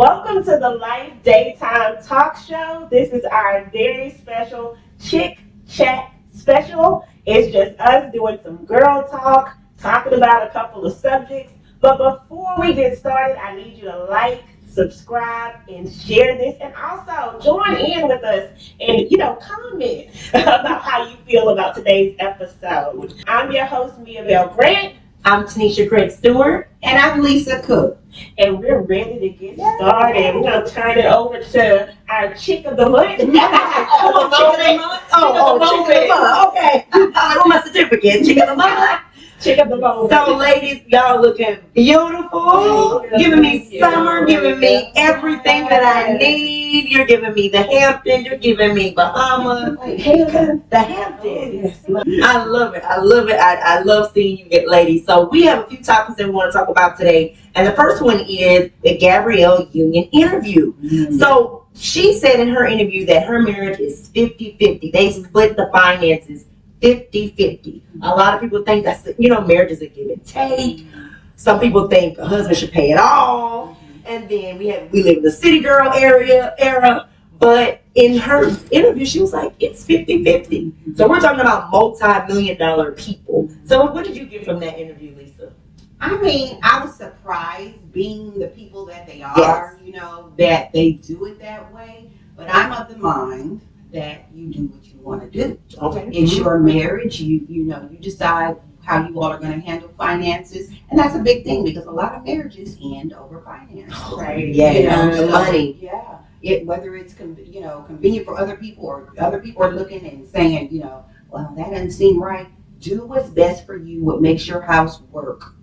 Welcome to the Life Daytime Talk Show. This is our very special Chick Chat special. It's just us doing some girl talk, talking about a couple of subjects. But before we get started, I need you to like, subscribe, and share this. And also join in with us and, comment about how you feel about today's episode. I'm your host, Mia Bell Grant. I'm Tanesha Craig-Stewart. And I'm Lisa Cook. And we're ready to get started. We're going to turn it over to our chick of the month. Chick of the month. Okay. I want my certificate. Chick of the month. Chick of the month. So, ladies, y'all looking beautiful. Giving me summer, giving me everything that I need. You're giving me the Hamptons. You're giving me Bahamas. The Hamptons. I love it. I love seeing you get ladies. So, we have a few topics that we want to talk about today. And the first one is the Gabrielle Union interview. So, she said in her interview that her marriage is 50-50. They split the finances 50-50. A lot of people think that's, marriage is a give and take. Some people think a husband should pay it all. And then we live in the city girl era. But in her interview, she was like, it's 50-50. So we're talking about multi-million-dollar people. So what did you get from that interview, Lisa? I mean, I was surprised being the people that they are, that they do it that way. But I'm of the mind that you do what you want to do. Okay. It's your marriage. You decide how you all are going to handle finances, and that's a big thing because a lot of marriages end over finance. Right. Yeah. The money. Yeah. Whether it's convenient for other people or other people are looking and saying, well, that doesn't seem right. Do what's best for you. What makes your house work.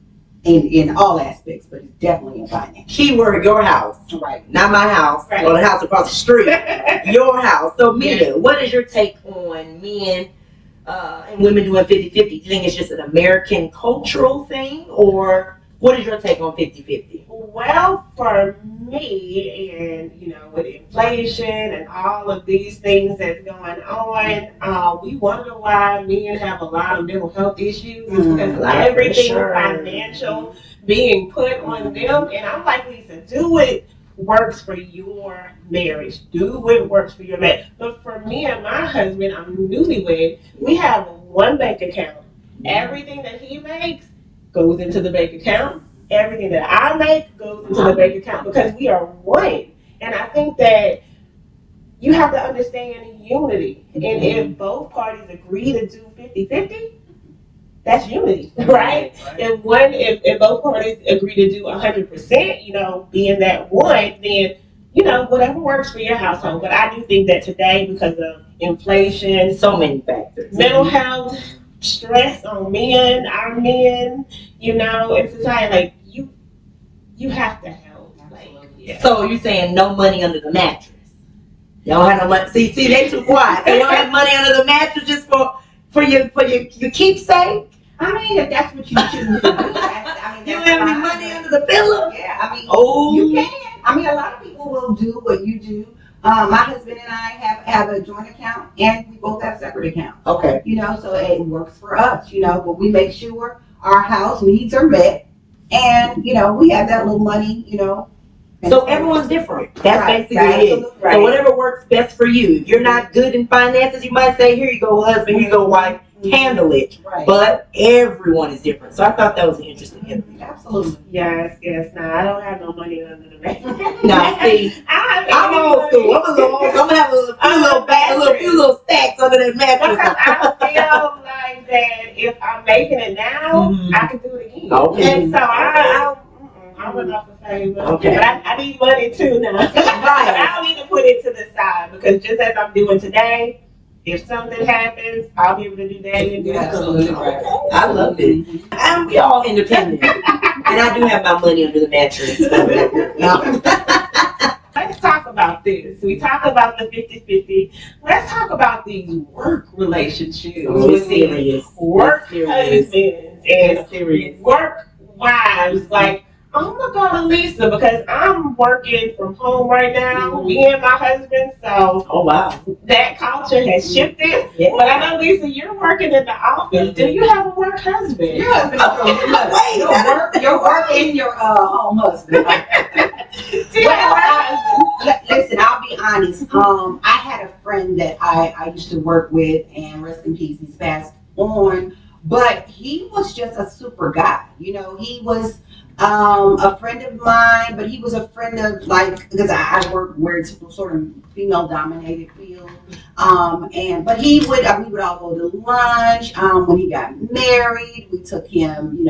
In all aspects, but it's definitely in finance. Keyword, your house. Right. Not my house, right. Or the house across the street. Your house. So, Mia, what is your take on men and women doing 50-50? Do you think it's just an American cultural thing, or what is your take on 50-50? Well, for me, and with inflation and all of these things that's going on, we wonder why men have a lot of mental health issues. Because everything financial being put on them. And I'm like, Lisa, do what works for your marriage. Do what works for your marriage. But for me and my husband, I'm newlywed. We have one bank account. Everything that he makes goes into the bank account. Everything that I make goes into the bank account because we are one. And I think that you have to understand unity. And if both parties agree to do 50-50, that's unity, right? If both parties agree to do 100%, being that one, then, whatever works for your household. But I do think that today, because of inflation, so many factors, mental health, stress on men, our men, in society, like you have to help. So you're saying no money under the mattress? Y'all don't have no money. See, they too quiet. So you don't have money under the mattress just for your keepsake? I mean, if that's what you choose to do. You don't have any money under the pillow? Yeah, you can. I mean, a lot of people will do what you do. My husband and I have a joint account, and we both have separate accounts. Okay. So it works for us, but we make sure our house needs are met, and, we have that little money, So everyone's different. That's basically it. Right. So whatever works best for you. If you're not good in finances, you might say, here you go, husband, here you go, wife, handle it. Right. But everyone is different. So I thought that was an interesting interview. Absolutely. Yes. No, I don't have no money under the mattress. Now, see, I'm old school. I'm gonna have a few little stacks under that mattress. Because I feel like that if I'm making it now, I can do it again. Okay. And so I went off the favor. Okay. But I need money too now. Right. I don't need to put it to the side because just as I'm doing today, if something happens, I'll be able to do that. And Absolutely right. I love it. And we all independent. And I do have my money under the mattress. Let's talk about this. We talk about the 50-50. Let's talk about these work relationships. It's serious. Work husbands and work wives. Like, I'm gonna go to Lisa because I'm working from home right now, me and my husband. So, Oh wow, that culture has shifted. yeah. But I know, Lisa, you're working in the office. Do you have a work husband? Your husband is your work and your home husband. Listen, I'll be honest. I had a friend that I used to work with, and rest in peace, he's passed on. But he was just a super guy. He was a friend of mine, but he was a friend of, like, because I work where it's sort of female dominated field. But we would all go to lunch. When he got married, we took him,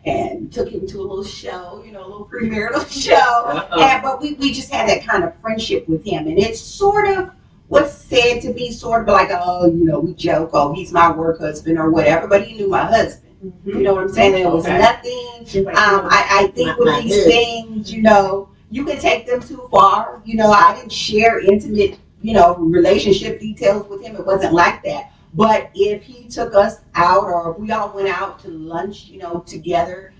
and took him to a little show, a little premarital show. But we just had that kind of friendship with him, and it's sort of what's said to be sort of like, we joke, he's my work husband or whatever, but he knew my husband. You know what I'm saying? There was nothing. I think with these things, you can take them too far. I didn't share intimate, relationship details with him. It wasn't like that. But if he took us out, or if we all went out to lunch, together,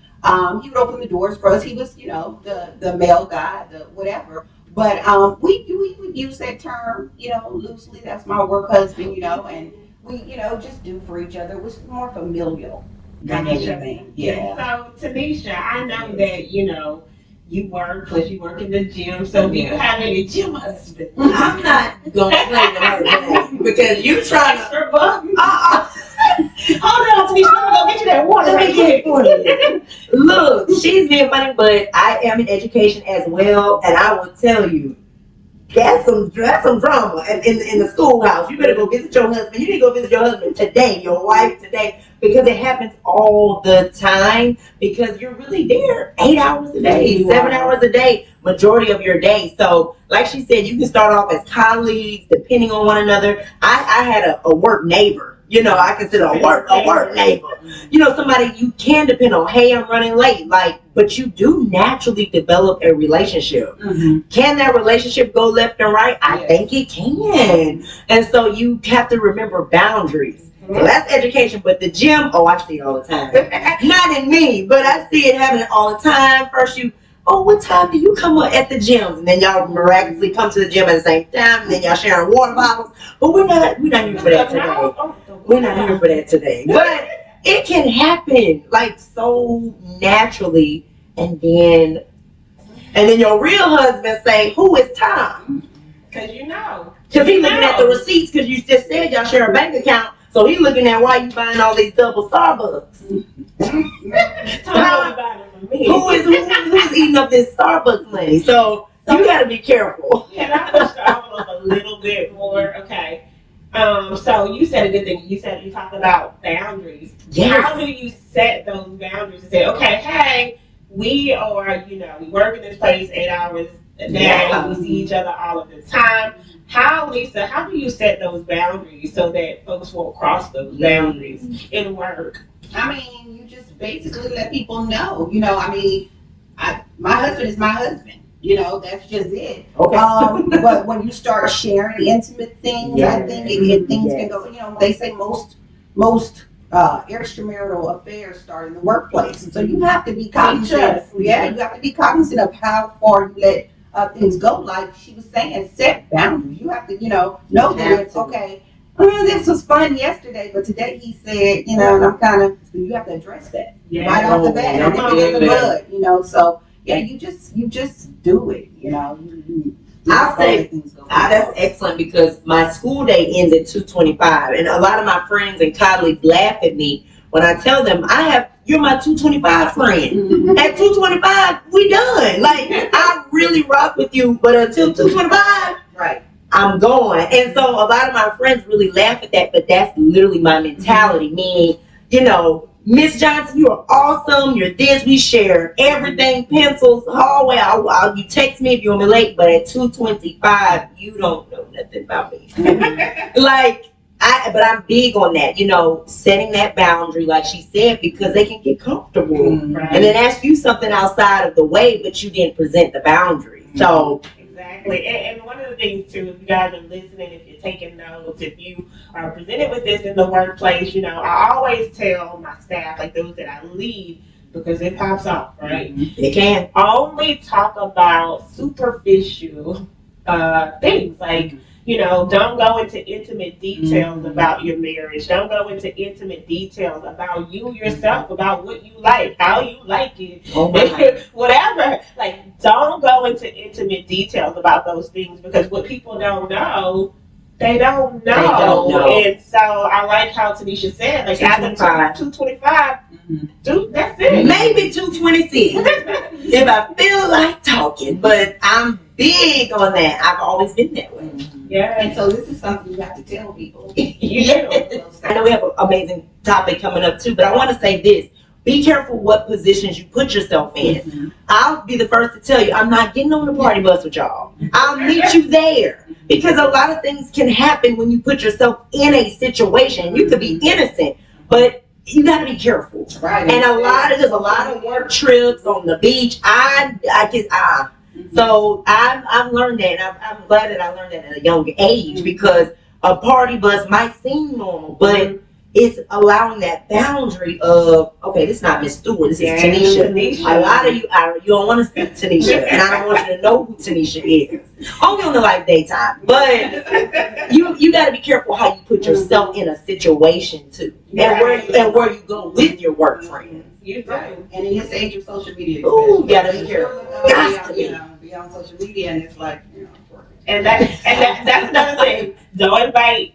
he would open the doors for us. He was, the male guy, the whatever. But we would use that term, loosely. That's my work husband, and we, just do for each other. It was more familial than anything. Yeah. So, Tanesha, I know that, you work, plus you work in the gym. So, do you have any gym husbands? I'm not gonna play with her today because you trying to. Hold on, Tanesha, let me go get you that water. Let me get it for you. Look, she's being funny, but I am in education as well, and I will tell you, that's some drama in the schoolhouse. You better go visit your husband. You need to go visit your husband today, your wife today, because it happens all the time. Because you're really there 8 hours a day, 7 hours a day, majority of your day. So, like she said, you can start off as colleagues, depending on one another. I had a work neighbor. I consider a work neighbor. Somebody you can depend on. Hey, I'm running late. But you do naturally develop a relationship. Mm-hmm. Can that relationship go left and right? I think it can. And so you have to remember boundaries. Mm-hmm. So that's education. But the gym, I see it all the time. Not in me, but I see it happening all the time. First what time do you come up at the gym? And then y'all miraculously come to the gym at the same time, and then y'all sharing water bottles. But we're not here for that today. We're not here for that today. But it can happen so naturally, and then your real husband say, "Who is Tom?" Because Because he's looking at the receipts, because you just said y'all share a bank account. So he's looking at why you buying all these double Starbucks. Who's eating up this Starbucks money? So you got to be careful. Can I push the envelope a little bit more? Okay. So you said a good thing. You talked about boundaries. Yes. How do you set those boundaries and say, okay, hey, we are, we work in this place 8 hours a day. Yeah. We see each other all of the time. Lisa, how do you set those boundaries so that folks won't cross those boundaries in work? You just basically let people know. My husband is my husband. That's just it. Okay. But when you start sharing intimate things, I think things can go. They say most extramarital affairs start in the workplace, so you have to be cognizant. You have to be cognizant of how far you let things go. Like she was saying, set boundaries. You have to, know that it's okay. This was fun yesterday, but today he said, and I'm kind of. So you have to address that right off the bat. In the bud, So yeah, you just do it. I'll say that's excellent, because my school day ends at 2:25, and a lot of my friends and colleagues laugh at me when I tell them you're my 2:25 friend. Mm-hmm. At 2:25, we done. I really rock with you, but until 2:25, right, I'm going. And so a lot of my friends really laugh at that, but that's literally my mentality. Meaning, Miss Johnson, you are awesome. You're this. We share everything. Pencils, hallway. You text me if you're late, but at 2:25, you don't know nothing about me. But I'm big on that, setting that boundary, like she said, because they can get comfortable and then ask you something outside of the way, but you didn't present the boundary. So. Exactly. And one of the things, too, if you guys are listening, if you're taking notes, if you are presented with this in the workplace, I always tell my staff, those that I lead, because it pops off, right? It can. Only talk about superficial things like, don't go into intimate details about your marriage. Don't go into intimate details about you yourself, about what you like, how you like it, whatever. Like, don't go into intimate details about those things, because what people don't know, they don't know. They don't know. And so I like how Tanesha said, like, after 225, dude, that's it. Maybe 226 if I feel like talking, but I'm big on that. I've always been that way. Yeah. And so this is something you have to tell people. Yes. I know we have an amazing topic coming up too, but I want to say this. Be careful what positions you put yourself in. I'll be the first to tell you, I'm not getting on the party bus with y'all. I'll meet you there. Because a lot of things can happen when you put yourself in a situation. You could be innocent, but you got to be careful. Right. And there's a lot of work trips on the beach. So I've learned that. And I'm glad that I learned that at a young age, because a party bus might seem normal, but it's allowing that boundary of, okay, this is not Miss Stewart, this is Tanesha. A lot of you don't want to speak Tanesha, and I don't want you to know who Tanesha is. Only on the live daytime. But you got to be careful how you put yourself in a situation too, and where you go with your work friends. You do. And in this age of social media, Ooh, gotta be careful. Be on social media, and it's like, And that's another thing. Don't invite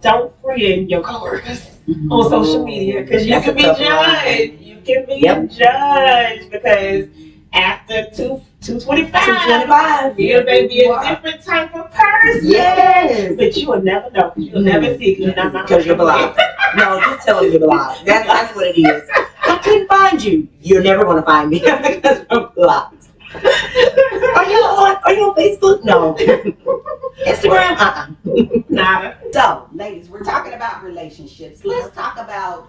don't friend your coworkers on social media, because you can be judged. You can be judged, because after 225, you may be a different type of person. Yes. But you will never know. You'll never see, because you're blind. No, just tell them you're blind. That's what it is. I couldn't find you. You're never going to find me because I'm blind. Are you on Facebook? No. Instagram? Nada. So, ladies, we're talking about relationships. Let's talk about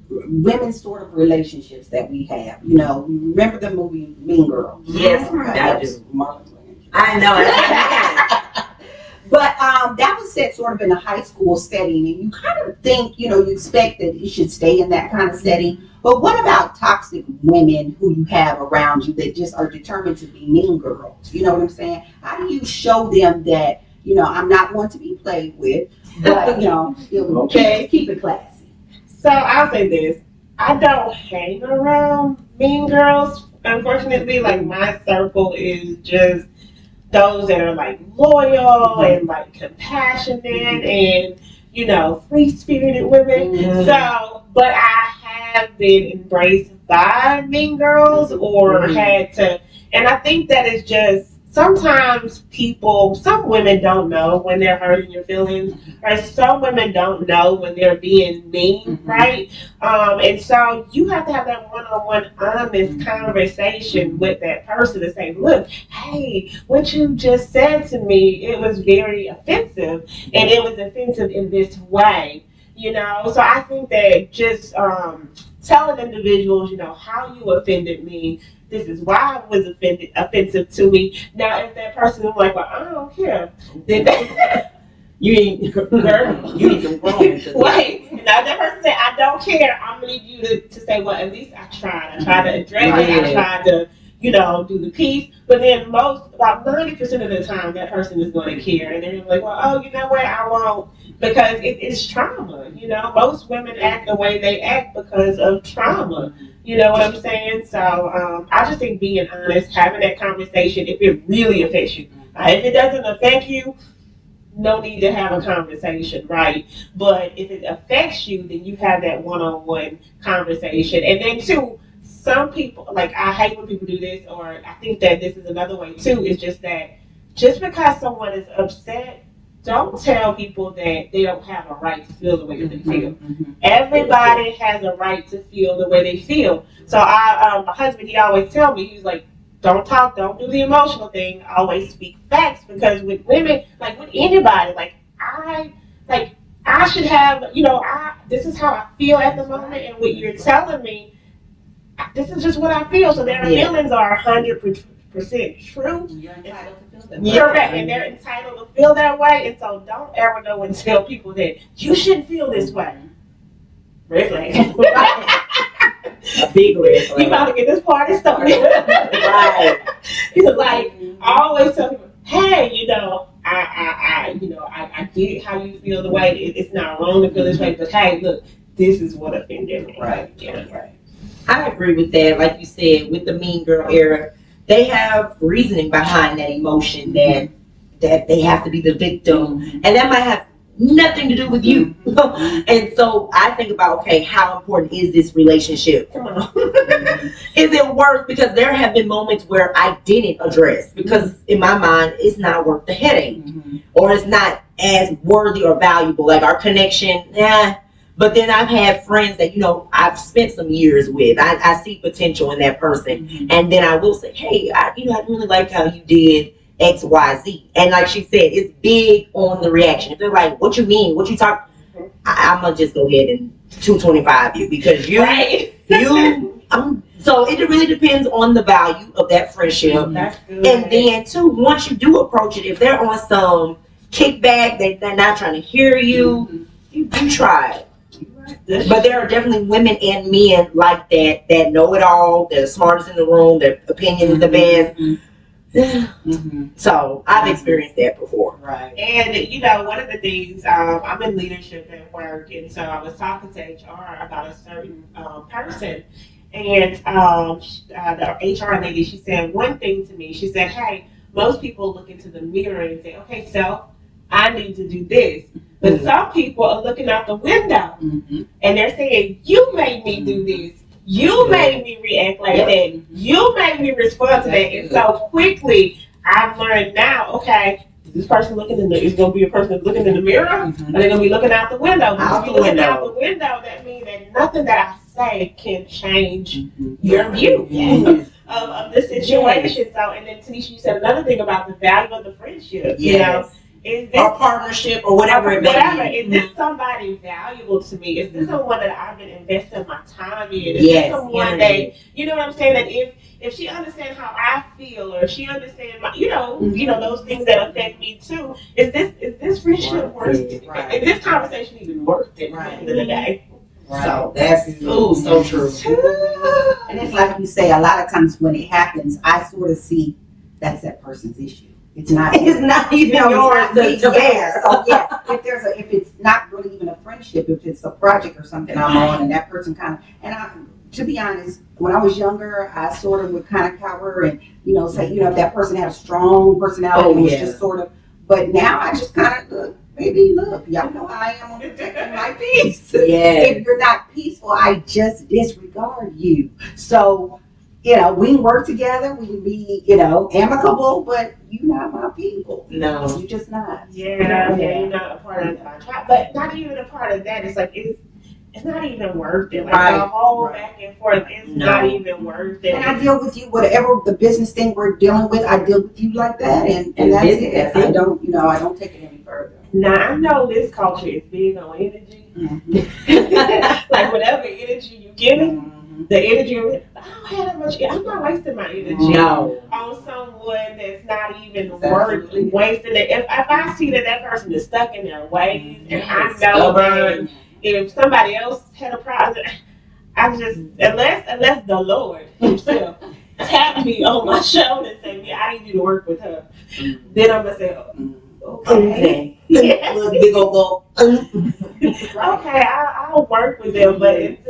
women's sort of relationships that we have. Remember the movie Mean Girls? Yes, I do. I know. But that was set sort of in a high school setting, and you kind of think, you expect that it should stay in that kind of setting. But what about toxic women who you have around you that just are determined to be mean girls? You know what I'm saying? How do you show them that, I'm not one to be played with, but, keep it classy? So I'll say this. I don't hang around mean girls, unfortunately. Like, my circle is just those that are like loyal and like compassionate and free-spirited women. So, but I have been embraced by mean girls or had to, and I think that is just sometimes some women don't know when they're hurting your feelings, or some women don't know when they're being mean, right? And so you have to have that one-on-one honest conversation with that person to say, look, hey, what you just said to me, it was very offensive, and it was offensive in this way, So I think that just telling individuals, how you offended me, this is why it was offensive to me. Now, if that person is like, well, I don't care, then you need some growing. Wait. Now, if that person said, I don't care, I'm going to need you to say, well, at least I tried. I tried to address it. I tried to, do the piece. But then about 90% of the time, that person is going to care. And they're like, well, oh, you know what, I won't. Because it's trauma. Most women act the way they act because of trauma. You know what I'm saying? So I just think being honest, having that conversation, if it really affects you. If it doesn't affect you, no need to have a conversation, right? But if it affects you, then you have that one-on-one conversation. And then two, some people, like, I hate when people do this, or I think that this is another way too, is just that just because someone is upset, don't tell people that they don't have a right to feel the way that they feel. Everybody has a right to feel the way they feel. So my husband, he always tell me, he's like, don't talk, don't do the emotional thing, always speak facts, because with women, like with anybody, I should have, this is how I feel at the moment, and what you're telling me, this is just what I feel. So their feelings are 100% true. You're entitled to feel that way. Correct, and they're entitled to feel that way, and so don't ever go and tell people that you shouldn't feel this way. Red flag. A big red flag. You about to get this party started. Right. He's like, I always tell people, hey, I get how you feel the way. It's not wrong to feel this way, but hey, look, this is what offended me. Right. Yeah. Right. I agree with that. Like you said, with the Mean Girl era, they have reasoning behind that emotion that they have to be the victim, and that might have nothing to do with you. And so I think about, okay, how important is this relationship? Come on. Is it worth? Because there have been moments where I didn't address because in my mind it's not worth the headache, or it's not as worthy or valuable. Like our connection, But then I've had friends that, I've spent some years with. I see potential in that person. And then I will say, hey, I really like how you did X, Y, Z. And like she said, it's big on the reaction. If they're like, what you mean? What you talk? I'm going to just go ahead and 225 you because so it really depends on the value of that friendship. That's good. And then too, once you do approach it, if they're on some kickback, they're not trying to hear you, you try it. But there are definitely women and men like that know it all. They're the smartest in the room. Their opinion is the best. So I've experienced that before. Right. And one of the things, I'm in leadership at work, and so I was talking to HR about a certain person, and the HR lady, she said one thing to me. She said, hey, most people look into the mirror and say, okay, so I need to do this. But some people are looking out the window and they're saying, you made me do this. You made me react like that. You made me respond to that. And so quickly, I've learned now, okay, is this person is going to be a person that's looking in the mirror? Or they're going to be looking out the window? Because if you're looking out the window, that means that nothing that I say can change your view of the situation. So, and then Tanesha, you said another thing about the value of the friendship. Is this, or partnership or whatever it may be. Is this somebody valuable to me? Is this someone that I've been investing my time in? Is this someone that, you know what I'm saying, that if she understands how I feel, or if she understands my, those things that affect me too, is this friendship worth it? Right. Is this conversation even worth it at the end of the day? Right. So that's so true. And it's like you say, a lot of times when it happens, I sort of see that's that person's issue. It's not even yours to bear. So if it's not really even a friendship, if it's a project or something I'm on, and that person to be honest, when I was younger, I sort of would kind of cower and say, if that person had a strong personality, it was just sort of. But now I just kind of look. Baby, look, y'all know how I am on protecting my peace. If you're not peaceful, I just disregard you. So. We can work together, we can be, amicable, but you're not my people. No. You're just not. Yeah, you're not a part of my tribe. But not even a part of that. It's like, it's not even worth it. Like, the whole back and forth, it's not even worth it. And I deal with you, whatever the business thing we're dealing with, I deal with you like that, and that's it. I don't take it any further. Now, I know this culture is big on energy. Like, whatever energy you give it, the energy, I don't have that much. I'm not wasting my energy on someone that's not even worth wasting it. If I see that person is stuck in their ways, and I know that if somebody else had a problem, I just unless the Lord Himself tap me on my shoulder and say, I need you to work with her, then I'm gonna say, okay. Yes. Big old Okay, I'll work with them, but it's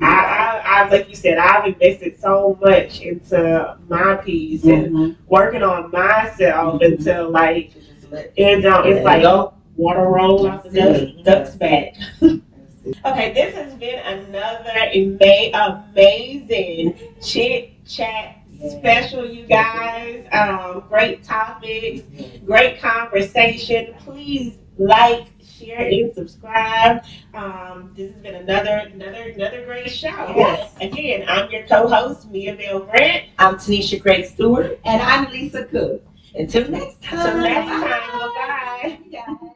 I like you said, I've invested so much into my peace and working on myself until it's like water roll off the duck's back. Okay, this has been another amazing chit chat special, you guys. Great topics, great conversation. Please like, share, and subscribe. This has been another great show. Yes. Again, I'm your co-host, Mia Bell Grant. I'm Tanesha Craig-Stewart. And I'm Lisa Cook. Until next time. Bye-bye. Bye.